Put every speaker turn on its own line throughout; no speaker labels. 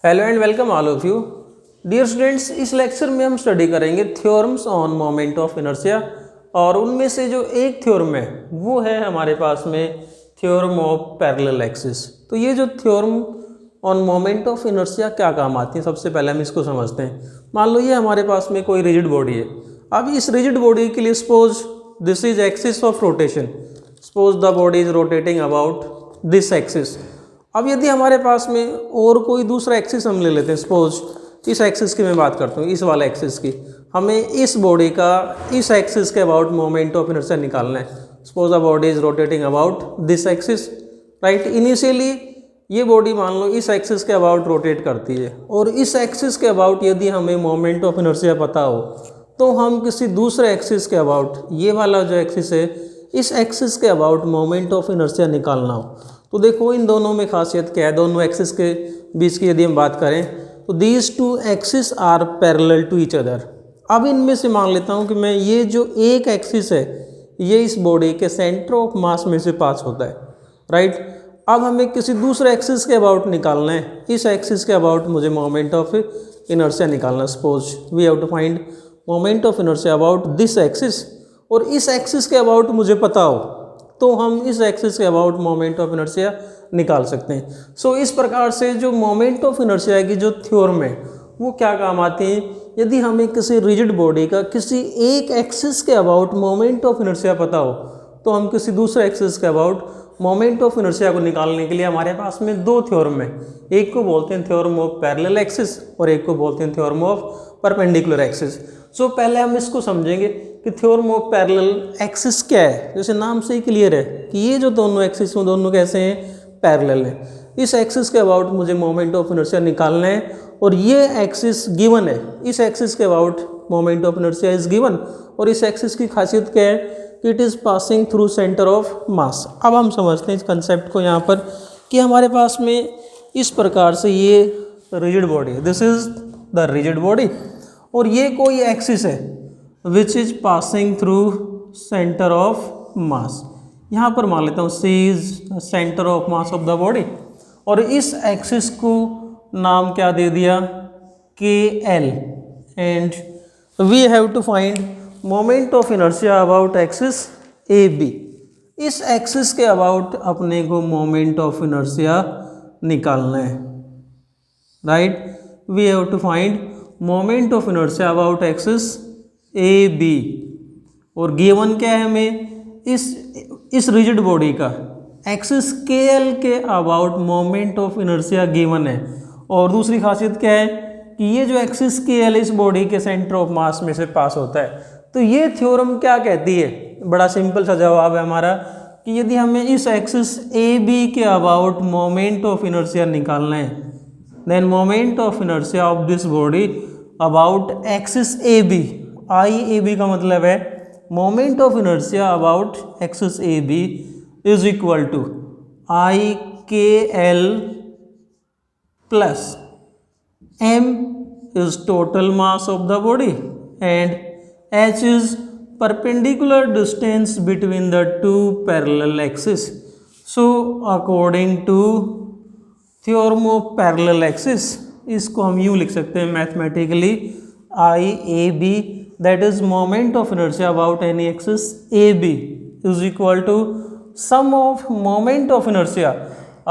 Hello and welcome all of you dear students. इस lecture में हम स्टडी करेंगे theorems on moment of inertia और उनमें से जो एक थ्योरम है वो है हमारे पास में थ्योरम ऑफ पैरेलल एक्सिस। तो ये जो theorem on moment of inertia क्या काम आती है, सबसे पहले हम इसको समझते हैं। मान लो ये हमारे पास में कोई रिजिड बॉडी है। अब इस रिजिड बॉडी के लिए suppose this is axis of rotation, suppose the body is rotating about this axis. अब यदि हमारे पास में और कोई दूसरा एक्सिस हम ले लेते हैं, सपोज इस एक्सिस की मैं बात करता हूँ, इस वाला एक्सिस की, हमें इस बॉडी का इस एक्सिस के अबाउट मोमेंट ऑफ इनर्शिया निकालना है। Suppose a body is rotating about this axis, right. Initially ये बॉडी मान लो इस एक्सिस के अबाउट रोटेट करती है और इस एक्सिस के अबाउट यदि हमें मोमेंट ऑफ इनर्शिया पता हो तो हम किसी दूसरे एक्सिस के अबाउट, ये वाला जो एक्सिस है इस एक्सिस के अबाउट मोमेंट ऑफ इनर्शिया निकालना हो तो देखो इन दोनों में खासियत क्या है। दोनों एक्सिस के बीच की यदि हम बात करें तो these two axis are parallel to each other. अब इनमें से मान लेता हूँ कि मैं ये जो एक एक्सिस है ये इस बॉडी के सेंटर ऑफ मास में से पास होता है, राइट। अब हमें किसी दूसरे एक्सिस के अबाउट निकालना है, इस एक्सिस के अबाउट मुझे मोमेंट ऑफ इनर्शिया निकालना। Suppose we have to find moment of inertia about this axis और इस एक्सिस के अबाउट मुझे पता हो तो हम इस एक्सिस के अबाउट मोमेंट ऑफ इनर्शिया निकाल सकते हैं। सो इस प्रकार से जो मोमेंट ऑफ इनर्शिया की जो थ्योरम है वो क्या काम आती है, यदि हमें किसी रिजिड बॉडी का किसी एक एक्सिस के अबाउट मोमेंट ऑफ इनर्शिया पता हो तो हम किसी दूसरे एक्सिस के अबाउट मोमेंट ऑफ इनर्शिया को निकालने के लिए हमारे पास में दो थ्योरम है। एक को बोलते हैं थ्योरम ऑफ पैरेलल एक्सिस और एक को बोलते हैं थ्योरम ऑफ परपेंडिकुलर एक्सिस। सो पहले हम इसको समझेंगे कि थ्योरम ऑफ पैरेलल एक्सिस क्या है। जैसे नाम से ही क्लियर है कि ये जो दोनों एक्सिस हैं दोनों कैसे हैं, पैरेलल है। इस एक्सिस के अबाउट मुझे मोमेंट ऑफ इनर्शिया निकालना है और ये एक्सिस गिवन है, इस एक्सिस के about moment of inertia is given. और इस एक्सिस की खासियत क्या है कि it is passing through centre of मास। अब हम समझते हैं इस कंसेप्ट को यहाँ पर कि हमारे पास में इस प्रकार से ये रिजिड बॉडी है, this is the rigid body और ये कोई एक्सिस है which is passing through centre of mass. यहाँ पर मान लेता हूँ C is centre of mass of the body और इस एक्सिस को नाम क्या दे दिया, K L. And we have to find moment of inertia about axis A B. इस एक्सिस के अबाउट अपने को मोमेंट ऑफ इनर्शिया निकालना है, right. We have to find moment of inertia about axis A B और given क्या है हमें, इस रिजिड बॉडी का एक्सिस के एल के about moment of inertia given है। और दूसरी खासियत क्या है कि ये जो एक्सिस के एल इस बॉडी के सेंटर ऑफ मास में से पास होता है। तो ये थ्योरम क्या कहती है, बड़ा सिंपल सा जवाब है हमारा कि यदि हमें इस एक्सिस ए बी के अबाउट मोमेंट ऑफ इनर्शिया निकालना है then moment of inertia of this body about axis A B, I A B का मतलब है moment of inertia about axis A B is equal to I K L plus M is total mass of the body and H is perpendicular distance between the two parallel axes. So according to theorem of parallel axis इसको हम यूँ लिख सकते हैं mathematically, I A B that is moment of inertia about any axis AB is equal to sum of moment of inertia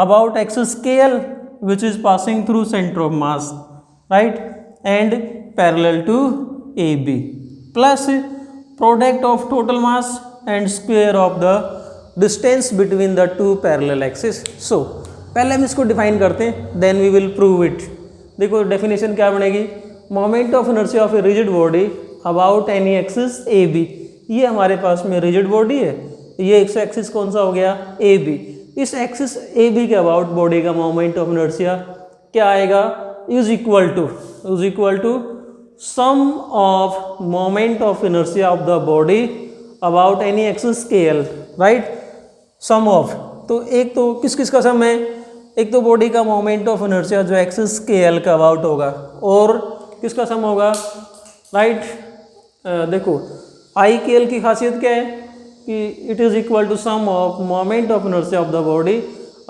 about axis KL which is passing through center of mass, right, and parallel to AB plus product of total mass and square of the distance between the two parallel axes. So पहले हम इसको define करते हैं then we will prove it. देखो definition क्या बनेगी, moment of inertia of a rigid body about any axis A B. ये हमारे पास में रिजिड बॉडी है, ये एक्सिस कौन सा हो गया, ए बी। इस एक्सिस ए बी के अबाउट बॉडी का मोमेंट ऑफ इनर्शिया क्या आएगा, is equal to sum of moment of inertia of the body about any axis के एल, राइट। सम ऑफ, तो एक तो किस किस का सम है, एक तो बॉडी का मोमेंट ऑफ इनर्शिया जो एक्सिस के एल का अबाउट होगा और किसका सम होगा, राइट। देखो आई के एल की खासियत क्या है कि it is equal to sum of moment of inertia of the body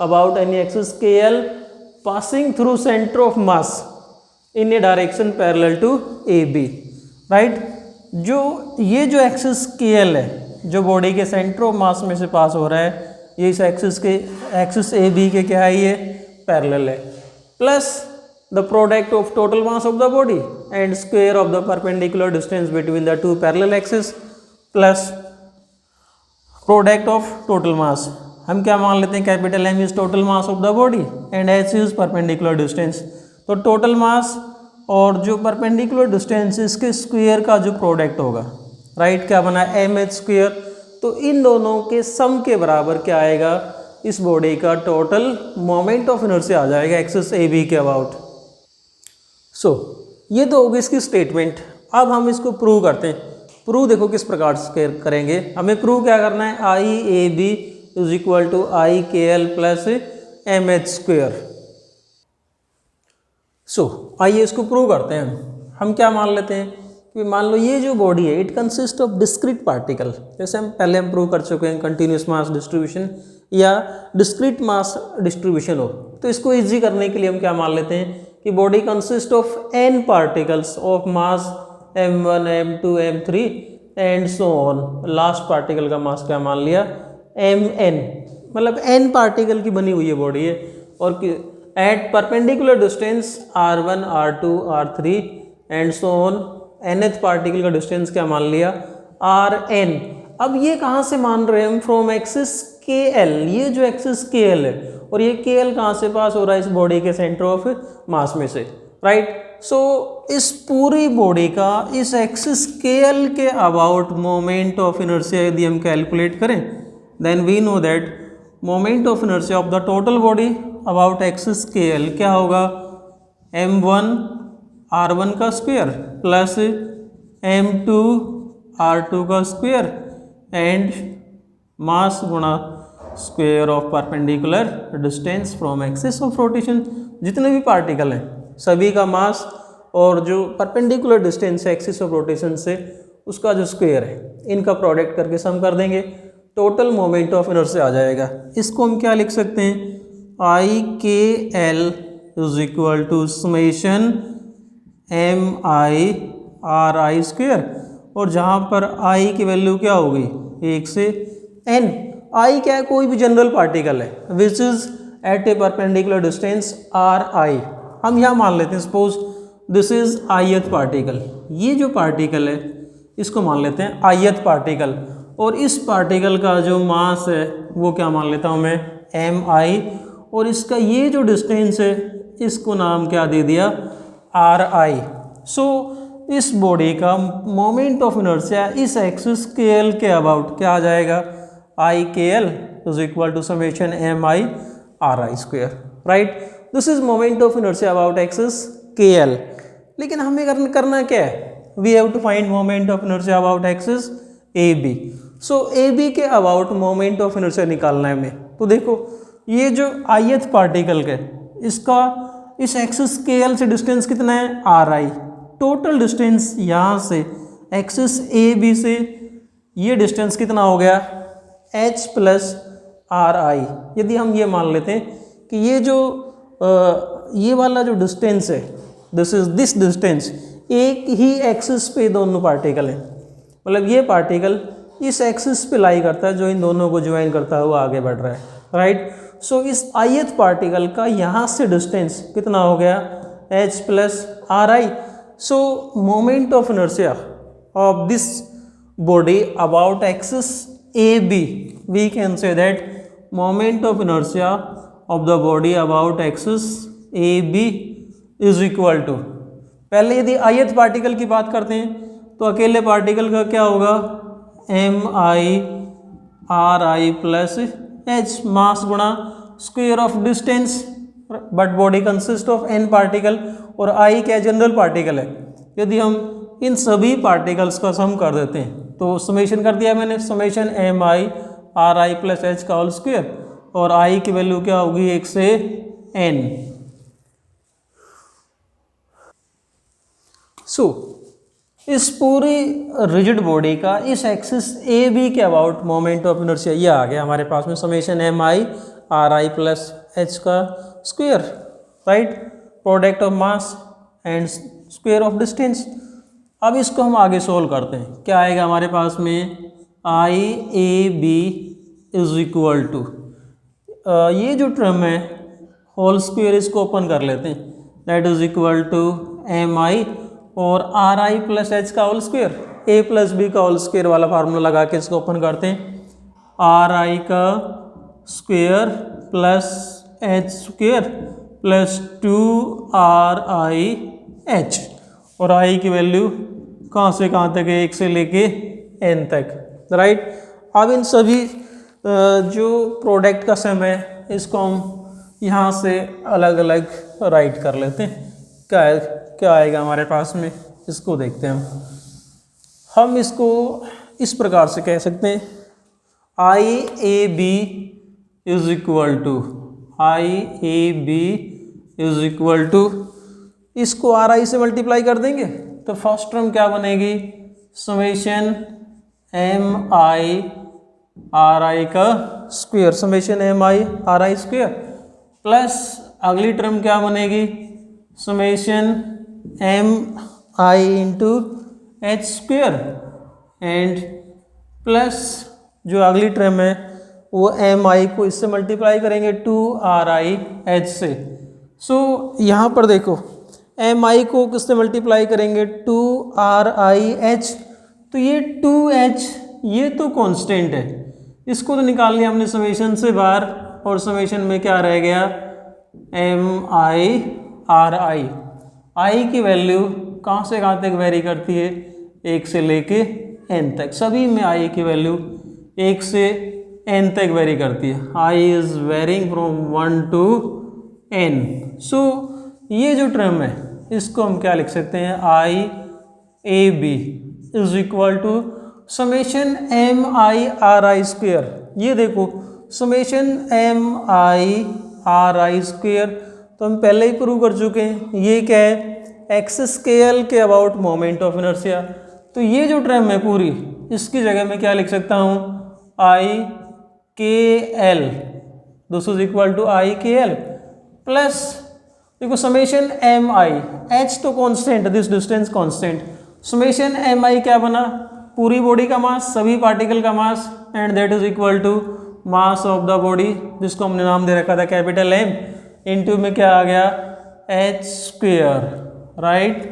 about any axis के L passing through center of mass in a direction parallel to AB, right. ये जो axis KL है, जो बॉडी के centre of मास में से पास हो रहा है, ये इस एक्सिस AB के क्या है, ये पैरेलल है, plus the product of total mass of the body and square of the perpendicular distance between the two parallel axis plus product of total mass. हम क्या मान लेते हैं, capital M is total mass of the body and H is perpendicular distance. तो total mass और जो perpendicular distance इसके square का जो प्रोडक्ट होगा, राइट, क्या बना MH स्क्वायर। तो इन दोनों के सम के बराबर क्या आएगा, इस बॉडी का टोटल मोमेंट ऑफ इनर्शिया आ जाएगा एक्सिस AB के अबाउट। सो ये तो होगी इसकी स्टेटमेंट। अब हम इसको प्रूव करते हैं। प्रूव देखो किस प्रकार से करेंगे। हमें प्रूव क्या करना है, IAB is equal to IKL plus MH square. So आइए इसको प्रूव करते हैं। हम क्या मान लेते हैं कि मान लो ये जो बॉडी है, it consist of discrete particle, जैसे हम पहले प्रूव कर चुके हैं कंटिन्यूस मास डिस्ट्रीब्यूशन या डिस्क्रीट मास डिस्ट्रीब्यूशन हो। तो इसको इजी करने के लिए हम क्या मान लेते हैं कि body consist of n particles of mass m1 m2 m3 and so on. Last particle का मास क्या मान लिया, mn, मतलब n पार्टिकल की बनी हुई है बॉडी है, और at perpendicular distance r1 r2 r3 and so on. nth particle का डिस्टेंस क्या मान लिया, rn। अब ये कहाँ से मान रहे हैं हम, फ्रॉम एक्सिस KL। ये जो एक्सिस KL है और ये KL कहाँ से पास हो रहा है, इस बॉडी के सेंटर ऑफ मास में से, राइट। सो इस पूरी बॉडी का इस एक्सिस KL के अबाउट मोमेंट ऑफ इनर्शिया यदि हम कैलकुलेट करें, then we know that moment of inertia of the total body about axis KL क्या होगा, m1 r1 का स्क्वायर प्लस m2 r2 का स्क्वायर एंड मास गुणा square of perpendicular distance from axis of rotation. जितने भी particle हैं सभी का मास और जो परपेंडिकुलर डिस्टेंस है एक्सिस ऑफ रोटेशन से, उसका जो स्क्वायर है, इनका प्रोडक्ट करके सम कर देंगे, टोटल मोमेंट ऑफ इनर्शिया आ जाएगा। इसको हम क्या लिख सकते हैं, IKL is equal to summation MI/RI square, और जहाँ पर I की वैल्यू क्या होगी, 1 से n। I क्या है, कोई भी जनरल पार्टिकल है which is at a perpendicular distance RI। हम यहाँ मान लेते हैं suppose this is ith particle. ये जो पार्टिकल है इसको मान लेते हैं ith पार्टिकल, और इस पार्टिकल का जो मास है वो क्या मान लेता हूँ मैं, MI, और इसका ये जो डिस्टेंस है इसको नाम क्या दे दिया, RI। सो इस बॉडी का मोमेंट ऑफ इनर्शिया इस एक्सिस KL के अबाउट क्या आ जाएगा, IKL is equal to summation MI/RI square, right. This is moment of inertia about axis KL। लेकिन हमें करना क्या है, we have to find moment of inertia about axis AB। So AB के अबाउट मोमेंट ऑफ इनर्शिया निकालना है हमें। तो देखो ये जो ith पार्टिकल है इसका इस एक्सिस KL से डिस्टेंस कितना है, RI। टोटल डिस्टेंस यहाँ से एक्सिस AB से ये डिस्टेंस कितना हो गया, H प्लस RI। यदि हम ये मान लेते हैं कि ये जो ये वाला जो डिस्टेंस है, दिस डिस्टेंस, एक ही एक्सिस पे दोनों पार्टिकल हैं, मतलब ये पार्टिकल इस एक्सिस पे लाई करता है, जो इन दोनों को ज्वाइन करता है वो आगे बढ़ रहा है, राइट। सो इस ith पार्टिकल का यहाँ से डिस्टेंस कितना हो गया, H plus RI। So moment of inertia of this body about axis AB, we can say that moment of inertia of the body about axis AB is equal to, पहले यदि ith particle की बात करते हैं तो अकेले particle का क्या होगा, MI/RI प्लस H, मास गुणा square of distance, but body consist of n particle, और I क्या जनरल पार्टिकल है। यदि हम इन सभी पार्टिकल्स का सम कर देते हैं तो समेशन कर दिया मैंने, समेशन MI/RI प्लस H का होल स्क्वायर, और I की वैल्यू क्या होगी, 1 से n। सो इस पूरी रिजिड बॉडी का इस एक्सिस AB के अबाउट मोमेंट ऑफ इनर्शिया ये आ गया हमारे पास में, समेशन MI/RI प्लस H का square, right, product of mass and square of distance. अब इसको हम आगे सोल्व करते हैं, क्या आएगा हमारे पास में, I A B is equal to, ये जो टर्म है होल स्क्वायर, इसको ओपन कर लेते हैं, that is equal to M I और आर आई प्लस एच का whole square, A plus B का होल स्क्वायर वाला फार्मूला लगा के इसको ओपन करते हैं, आर आई का square plus H square plus 2RIH, और आई की वैल्यू कहाँ से कहाँ तक है, 1 से लेके n तक, राइट। अब इन सभी जो प्रोडक्ट का सम है इसको हम यहाँ से अलग अलग राइट कर लेते हैं, क्या आएगा हमारे पास में, इसको देखते हैं हम इसको इस प्रकार से कह सकते हैं, I A B is equal to, I A B is equal to, इसको आर आई से मल्टीप्लाई कर देंगे तो फर्स्ट टर्म क्या बनेगी, summation M I R I का square, summation M I R I square, plus अगली टर्म क्या बनेगी, summation M I into H square, and plus जो अगली टर्म है वो एम आई को इससे मल्टीप्लाई करेंगे 2RIH से। सो यहाँ पर देखो एम आई को किससे मल्टीप्लाई करेंगे, 2RIH, तो ये 2H ये तो कांस्टेंट है, इसको तो निकाल लिया हमने समेशन से बाहर, और समेशन में क्या रह गया, MIRI, आई की वैल्यू कहाँ से कहाँ तक वेरी करती है, 1 से लेके n तक, सभी में आई की वैल्यू 1 से n तक वेरी करती है, I is varying from 1 to n। So ये जो टर्म है इसको हम क्या लिख सकते हैं, I A B is equal to summation M I R I square, ये देखो summation M I R I square तो हम पहले ही प्रूव कर चुके हैं, ये क्या है, एक्स स्केल के अबाउट मोमेंट ऑफ इनर्शिया, तो ये जो टर्म है पूरी इसकी जगह में क्या लिख सकता हूँ, I K L, this is equal to I K L, plus देखो समेशन एम आई, एच तो constant, this distance constant, summation M I क्या बना, पूरी बॉडी का मास, सभी पार्टिकल का mass, and that is equal to mass of the body, जिसको हमने नाम दे रखा था कैपिटल एम, इनटू में क्या आ गया, एच स्क्वेयर, राइट,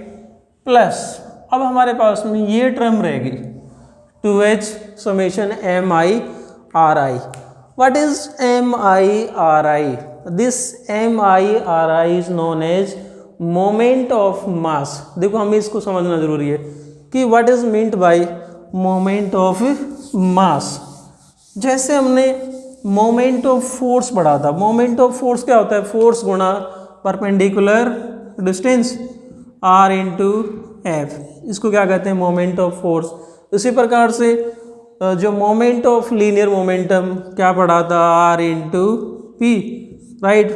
प्लस अब हमारे पास में ये टर्म रहेगी 2H summation M I R I. What is M I R I, this M I R I is known as moment of mass. देखो हमें इसको समझना जरूरी है कि what is meant by moment of mass. जैसे हमने मोमेंट ऑफ फोर्स पढ़ा था, मोमेंट ऑफ फोर्स क्या होता है, फोर्स गुणा perpendicular distance r into F, इसको क्या कहते हैं, मोमेंट ऑफ फोर्स। इसी प्रकार से जो मोमेंट ऑफ लीनियर मोमेंटम क्या पढ़ा था, r into P, right,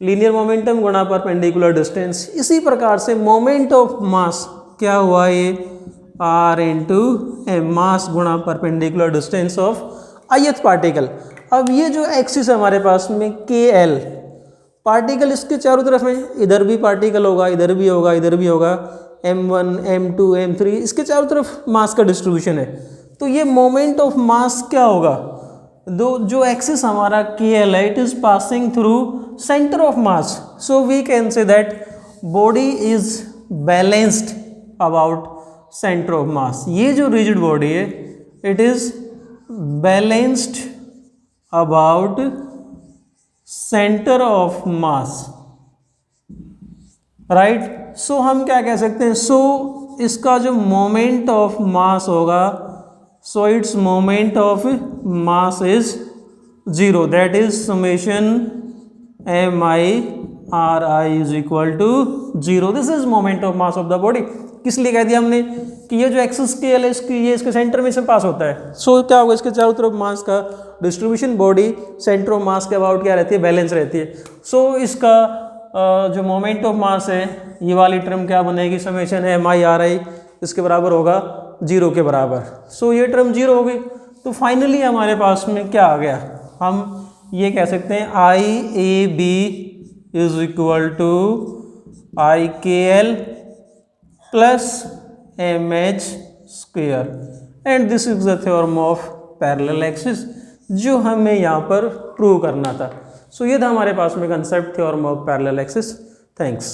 linear momentum गुणा परपेंडिकुलर डिस्टेंस। इसी प्रकार से मोमेंट ऑफ मास क्या हुआ, ये r इंटू एम, मास गुणा perpendicular distance of ith particle. अब ये जो एक्सिस है हमारे पास में के एल, पार्टिकल इसके चारों तरफ है, इधर भी पार्टिकल होगा, इधर भी होगा, इधर भी होगा, m1 m2 m3, इसके चारों तरफ मास का डिस्ट्रीब्यूशन है। तो ये मोमेंट ऑफ मास क्या होगा, जो एक्सिस हमारा के एल है, it is passing through centre of mass, so we can say that body is balanced about centre of mass. ये जो रिजिड बॉडी है it is balanced about centre of mass, right. So हम क्या कह सकते हैं, सो इसका जो मोमेंट ऑफ मास होगा, so it's moment of mass is 0, that is summation M I R I is equal to 0, this is moment of mass of the body. किस लिए कह दिया हमने कि ये जो एक्सिस स्केल है इसकी, ये इसके सेंटर में से पास होता है, सो क्या होगा, इसके चारों तरफ मास का डिस्ट्रीब्यूशन, बॉडी सेंटर ऑफ मास के अबाउट क्या रहती है, बैलेंस रहती है। सो इसका जो मोमेंट ऑफ मास है, ये वाली टर्म क्या बनेगी, summation M I R I, इसके बराबर होगा 0 के बराबर। सो ये टर्म 0 हो गई। तो फाइनली हमारे पास में क्या आ गया, हम ये कह सकते हैं I A B is equal to I K L plus M H square and this is the theorem of parallel axis जो हमें यहाँ पर प्रूव करना था। सो ये था हमारे पास में concept theorem of parallel axis. Thanks.